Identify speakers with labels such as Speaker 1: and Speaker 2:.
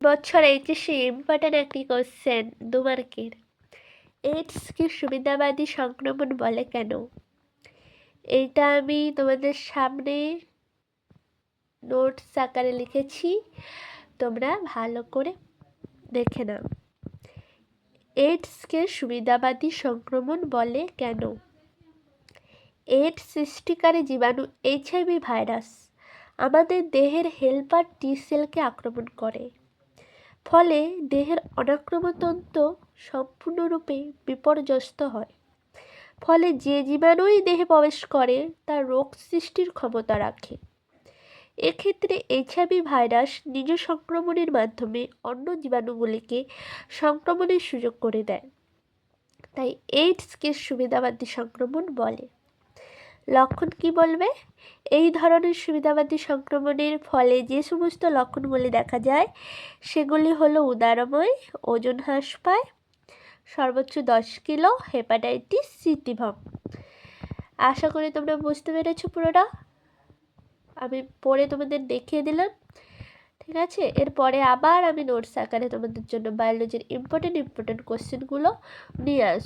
Speaker 1: বছর এইচএসে ইম্পর্টেন্ট একটি কোশ্চেন 2 মার্কের। এইডসকে সুবিধাবাদী সংক্রমণ বলে কেন? এইটা আমি তোমাদের সামনে নোটস আকারে লিখেছি, তোমরা ভালো করে দেখে নাও। এইডসকে সুবিধাবাদী সংক্রমণ বলে কেন? এইডস সৃষ্টিকারী জীবাণু এইচআইভি ভাইরাস আমাদের দেহের হেল্পার টি সেলকে আক্রমণ করে, ফলে দেহের অনাক্রমণতন্ত্র সম্পূর্ণরূপে বিপর্যস্ত হয়। ফলে যে জীবাণুই দেহে প্রবেশ করে তার রোগ সৃষ্টির ক্ষমতা রাখে। এক্ষেত্রে এইচআইভি ভাইরাস নিজ সংক্রমণের মাধ্যমে অন্য জীবাণুগুলিকে সংক্রমণের সুযোগ করে দেয়। তাই এইডসকে সুবিধাবাদী সংক্রমণ বলে। লক্ষণ কি বলবে? এই ধরনের সুবিধাবাদী সংক্রমণের ফলে যে সমস্ত লক্ষণগুলি দেখা যায় সেগুলি হলো উদারময়, ওজন হ্রাস পায়, সর্বোচ্চ 10 কিলো, হেপাটাইটিস, স্মৃতিভ্রম। আশা করি তোমরা বুঝতে পেরেছো পুরোটা। আমি পড়ে তোমাদের দেখিয়ে দিলাম, ঠিক আছে? এরপরে আবার আমি নোটস আকারে তোমাদের জন্য বায়োলজির ইম্পর্টেন্ট কোশ্চেনগুলো নিয়ে আসবো।